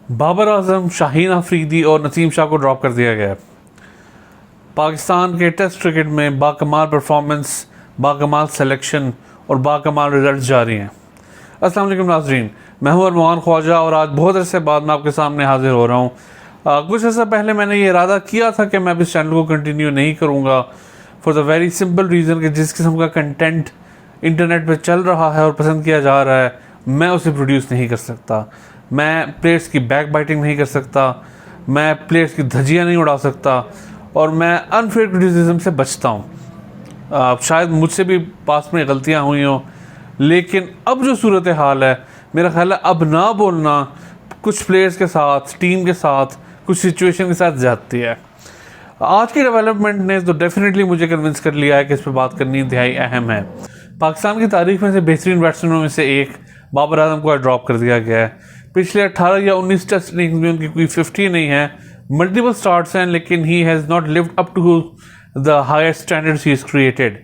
बाबर आजम, शाहीन अफरीदी और नसीम शाह को ड्रॉप कर दिया गया। पाकिस्तान के टेस्ट क्रिकेट में बाकमाल परफॉर्मेंस, बाकमाल सिलेक्शन और बाकमाल रिजल्ट जारी हैं। अस्सलाम वालेकुम नाज़रीन, मैं हूं अरमान ख्वाजा और आज बहुत अरसे बाद मैं आपके सामने हाजिर हो रहा हूं। कुछ अर्सा पहले मैंने ये इरादा किया था कि मैं अब इस चैनल को कंटिन्यू नहीं करूँगा, for the very simple reason कि जिस किस्म का कंटेंट इंटरनेट पर चल रहा है और पसंद किया जा रहा है, मैं उसे प्रोड्यूस नहीं कर सकता। मैं प्लेयर्स की बैक बाइटिंग नहीं कर सकता, मैं प्लेयर्स की धज्जियाँ नहीं उड़ा सकता और मैं अनफेयर क्रिटिसिज्म से बचता हूँ। शायद मुझसे भी पास में गलतियाँ हुई हों, लेकिन अब जो सूरत हाल है, मेरा ख्याल है अब ना बोलना कुछ प्लेयर्स के साथ, टीम के साथ, कुछ सिचुएशन के साथ ज़्यादती है। आज की डेवलपमेंट ने तो डेफिनेटली मुझे कन्विंस कर लिया है कि इस पर बात करनी इंतहाई अहम है। पाकिस्तान की तारीख में से बेहतरीन बैट्समैनों में से एक बाबर आजम को ड्रॉप कर दिया गया है। पिछले 18 या 19 टेस्ट इनिंग्स में उनकी कोई 50 नहीं है, मल्टीपल स्टार्ट्स हैं, लेकिन he has not lived up to the highest standards he is created.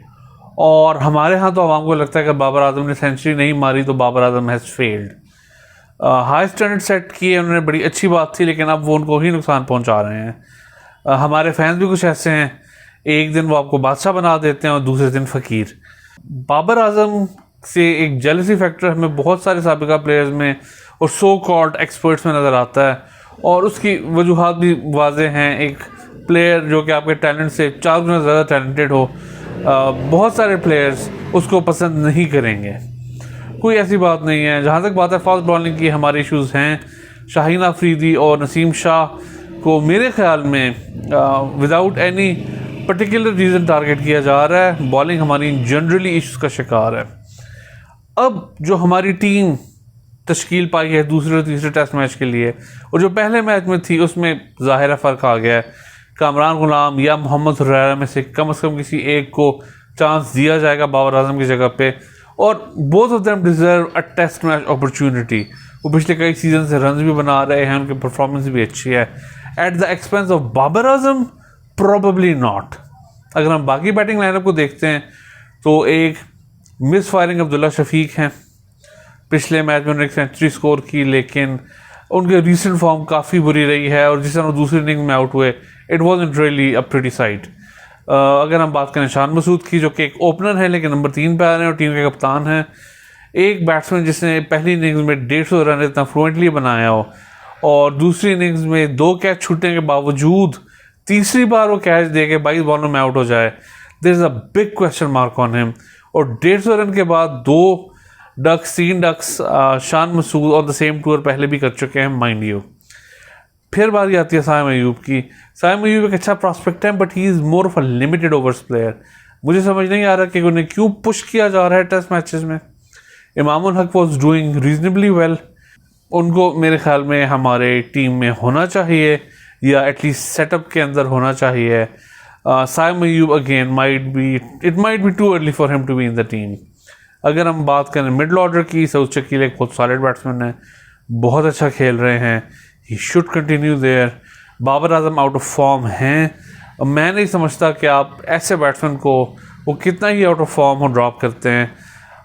और हमारे यहाँ तो आवाम को लगता है कि बाबर आजम ने सेंचुरी नहीं मारी तो Babar Azam has failed. High standard set किए उन्होंने, बड़ी अच्छी बात थी, लेकिन अब वो उनको ही नुकसान पहुँचा रहे हैं। हमारे फैंस भी कुछ ऐसे हैं, एक दिन वो आपको बादशाह बना देते हैं और दूसरे दिन फ़कीर। बाबर आजम से एक जेलसी फैक्टर हमें बहुत सारे साबिका प्लेयर्स में और सो कॉल्ड एक्सपर्ट्स में नज़र आता है, और उसकी वजूहात भी वाज़ेह हैं। एक प्लेयर जो कि आपके टैलेंट से 4 गुना ज़्यादा टैलेंटेड हो, बहुत सारे प्लेयर्स उसको पसंद नहीं करेंगे, कोई ऐसी बात नहीं है। जहाँ तक बात है फास्ट बॉलिंग की, हमारे इश्यूज़ हैं। शाहीन अफरीदी और नसीम शाह को मेरे ख्याल में without any particular reason target किया जा रहा है। बॉलिंग हमारी जनरली इश्यूज़ का शिकार है। अब जो हमारी टीम तश्कील पाई है दूसरे और तीसरे टेस्ट मैच के लिए, और जो पहले मैच में थी, उसमें ज़ाहिर फ़र्क आ गया है। कामरान गुलाम या मोहम्मद हुरैरा में से कम किसी एक को चांस दिया जाएगा बाबर आजम की जगह पे, और both of them deserve a test match opportunity. वो पिछले कई सीजन से रन भी बना रहे हैं, उनकी परफॉर्मेंस भी अच्छी है। At the expense of Babar Azam, probably not. अगर हम बाकी बैटिंग लाइनअप को देखते हैं तो एक मिस फायरिंग अब्दुल्ला शफीक हैं। पिछले मैच में उन्होंने एक सेंचुरी स्कोर की, लेकिन उनके रीसेंट फॉर्म काफ़ी बुरी रही है, और जिस तरह दूसरी इनिंग में आउट हुए, it wasn't really a pretty sight. अगर हम बात करें शान मसूद की, जो कि एक ओपनर है लेकिन नंबर 3 पे आ रहे हैं और टीम के कप्तान हैं, एक बैट्समैन जिसने पहली इनिंग्स में 150 रन इतना फ्लुएंटली बनाया हो, और दूसरी इनिंग्स में 2 कैच छूटने के बावजूद तीसरी बार वो कैच दे के 22 बॉलों में आउट हो जाए, there is a big question mark on him. और 150 रन के बाद 3 ducks Shan Masood on the same tour पहले भी कर चुके हैं, माइंड यू। फिर बारी आती है साइम अयूब की। साइम अयूब एक अच्छा प्रॉस्पेक्ट है, but he is more of a limited overs player. मुझे समझ नहीं आ रहा कि उन्हें क्यों पुश किया जा रहा है टेस्ट मैचेस में। Imamul Haq was doing reasonably well, उनको मेरे ख्याल में हमारे टीम में होना चाहिए, या एटलीस्ट सेटअप के अंदर होना चाहिए। Saim Ayub again it might be too early for him to be in the team. अगर हम बात करें मिडल ऑर्डर की, सऊद शकील एक बहुत सॉलिड बैट्समैन है, बहुत अच्छा खेल रहे हैं, he should continue there. Babar Azam out of form हैं। मैं नहीं समझता कि आप ऐसे बैट्समैन को, वो कितना ही आउट ऑफ फॉर्म हो, ड्रॉप करते हैं।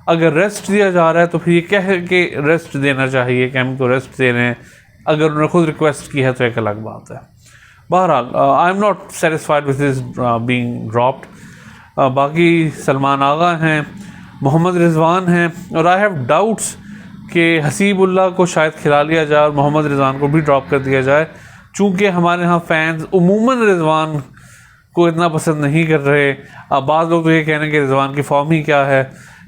अगर रेस्ट दिया जा रहा है तो फिर ये क्या है कि रेस्ट देना चाहिए, कि हम तो रेस्ट दे रहे हैं। अगर उन्होंने खुद रिक्वेस्ट की है तो एक अलग बात है। बहरहाल I am not satisfied with this being dropped. बाकी सलमान आगा हैं, मोहम्मद रिजवान हैं, और आई हैव डाउट्स कि हसीबुल्लाह को शायद खिला लिया जाए और मोहम्मद रिजवान को भी ड्रॉप कर दिया जाए, चूँकि हमारे यहाँ फैंस उमूमन रिजवान को इतना पसंद नहीं कर रहे। अब बाज़ लोग तो ये कह रहे हैं कि रिजवान की फॉर्म ही क्या है,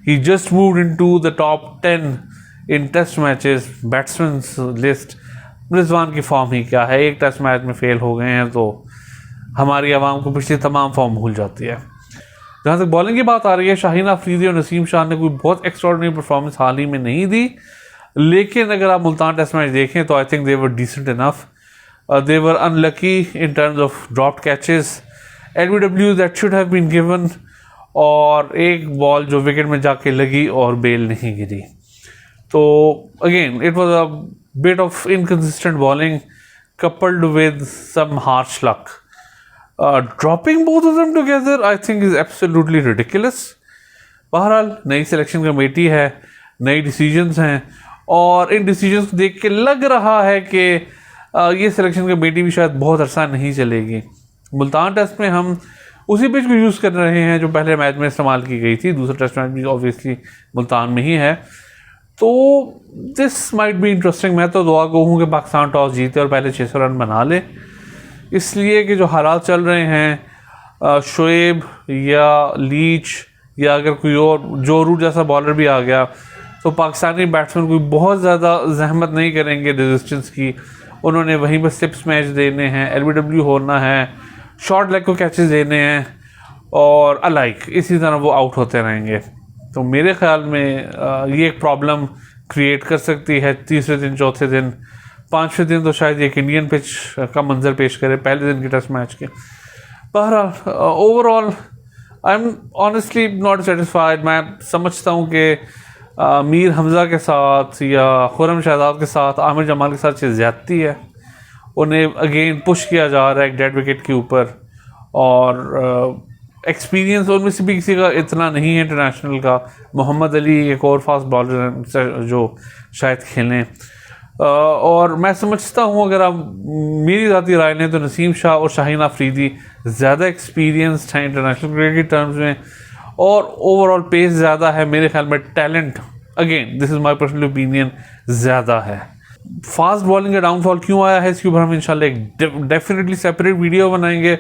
he just moved into the top 10 in test matches batsmans list. Rizwan की फॉर्म ही क्या है, एक टेस्ट मैच में फेल हो गए हैं तो हमारी आवाम को पिछली तमाम फॉर्म भूल जाती है। जहाँ तक बॉलिंग की बात आ रही है, शाहीन अफरीदी और नसीम शाह ने कोई बहुत एक्स्ट्राऑर्डिनरी परफॉर्मेंस हाल ही में नहीं दी, लेकिन अगर आप मुल्तान टेस्ट मैच देखें तो I think they were decent enough. They were unlucky in terms of dropped catches, LBW that should have been given, और एक बॉल जो विकेट में जाके लगी और बेल नहीं गिरी। तो again it was a bit of inconsistent bowling coupled with some harsh luck. Dropping both of them together I think is absolutely ridiculous. बहरहाल नई सिलेक्शन कमेटी है, नई डिसीजंस हैं, और इन डिसीजंस को देख के लग रहा है कि ये सिलेक्शन कमेटी भी शायद बहुत अरसा नहीं चलेगी। मुल्तान टेस्ट में हम उसी पिच को यूज़ कर रहे हैं जो पहले मैच में इस्तेमाल की गई थी, दूसरा टेस्ट मैच भी ऑब्वियसली मुल्तान में ही है, तो दिस माइट बी इंटरेस्टिंग। मैं तो दुआ को हूँ कि पाकिस्तान टॉस जीते और पहले 600 रन बना ले, इसलिए कि जो हालात चल रहे हैं, शोएब या लीच या अगर कोई और जो रूट जैसा बॉलर भी आ गया तो पाकिस्तानी बैट्समैन कोई बहुत ज़्यादा जहमत नहीं करेंगे रेजिस्टेंस की। उन्होंने वहीं पर स्लिप्स मैच देने हैं, LBW होना है, शॉर्ट लेग को कैचेस देने हैं और अलाइक इसी तरह वो आउट होते रहेंगे। तो मेरे ख्याल में ये एक प्रॉब्लम क्रिएट कर सकती है तीसरे दिन, चौथे दिन, पाँचवें दिन तो शायद एक इंडियन पिच का मंजर पेश करे पहले दिन के टेस्ट मैच के। बहरहाल overall I am honestly not satisfied. मैं समझता हूँ कि मीर हमज़ा के साथ या खुरम शहजाद के साथ आमिर जमाल के साथ ये ज़्यादती है। उन्हें अगेन पुश किया जा रहा है एक डेड विकेट के ऊपर, और एक्सपीरियंस उनमें से भी किसी का इतना नहीं है इंटरनेशनल का। मोहम्मद अली एक और फास्ट बॉलर हैं जो शायद खेलें, और मैं समझता हूँ अगर आप मेरी ज़ाती राय लें तो नसीम शाह और शाहीन अफरीदी ज़्यादा एक्सपीरियंस्ड हैं इंटरनेशनल क्रिकेट के टर्म्स में, और ओवरऑल पेस ज़्यादा है। मेरे ख्याल में talent, again this is my personal opinion, ज़्यादा है। फास्ट बॉलिंग का डाउनफॉल क्यों आया है इसके ऊपर हम इंशाल्लाह एक डेफिनेटली सेपरेट वीडियो बनाएंगे।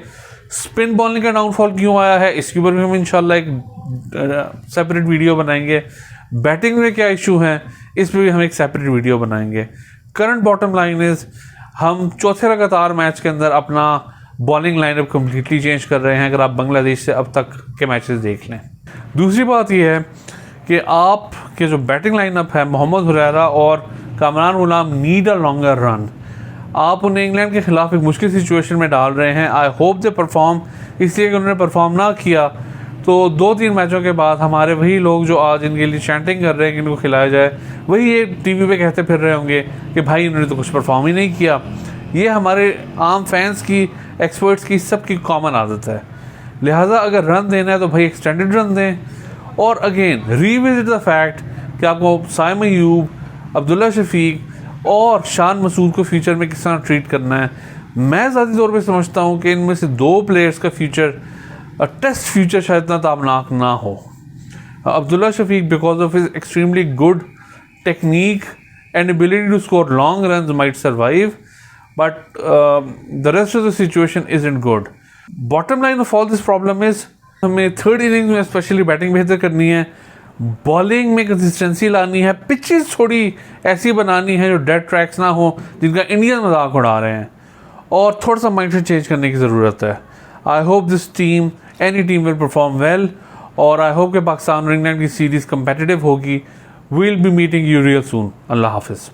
स्पिन बॉलिंग का डाउनफॉल क्यों आया है इसके ऊपर भी हम इंशाल्लाह एक सेपरेट वीडियो बनाएंगे। बैटिंग में क्या इशू हैं इस पर भी हम एक सेपरेट वीडियो बनाएंगे। करंट बॉटम लाइन इज हम चौथे लगातार मैच के अंदर अपना बॉलिंग लाइनअप कम्प्लीटली चेंज कर रहे हैं, अगर आप बांग्लादेश से अब तक के मैचेस देख लें। दूसरी बात यह है कि आपके जो बैटिंग लाइनअप है, मोहम्मद हुरैरा और कामरान गुलाम नीड अ लॉन्गर रन। आप उन्हें इंग्लैंड के खिलाफ एक मुश्किल सिचुएशन में डाल रहे हैं। आई होप दे परफॉर्म, इसलिए कि उन्होंने परफॉर्म ना किया तो 2-3 मैचों के बाद हमारे वही लोग जो आज इनके लिए चैंटिंग कर रहे हैं कि इनको खिलाया जाए, वही ये टीवी पे कहते फिर रहे होंगे कि भाई इन्होंने तो कुछ परफॉर्म ही नहीं किया। ये हमारे आम फैंस की, एक्सपर्ट्स की, सबकी कॉमन आदत है। लिहाजा अगर रन देना है तो भाई एक्सटेंडेड रन दें, और अगेन रीविजिट द फैक्ट कि आपको साइम अयूब, अब्दुल्ला शफीक और शान मसूद को फ्यूचर में किस तरह ट्रीट करना है। मैं ज़ाती तौर पे समझता हूँ कि इनमें से 2 प्लेयर्स का फ्यूचर, टेस्ट फ्यूचर शायद इतना ताबनाक ना हो। Abdullah Shafique because of his extremely good technique and ability to score long runs might survive, but the rest of the situation isn't good. Bottom line of all this problem is हमें third innings में specially batting बेहतर करनी है, bowling में consistency लानी है, pitches थोड़ी ऐसी बनानी है जो डेड ट्रैक्स ना हो जिनका इंडियन मजाक उड़ा रहे हैं, और थोड़ा सा माइंडसेट चेंज करने की ज़रूरत है। I hope this team, any team will perform well, और आई होप कि पाकिस्तान और इंग्लैंड की सीरीज़ कंपेटिटिव होगी। We will be meeting you real soon. अल्लाह हाफिज़।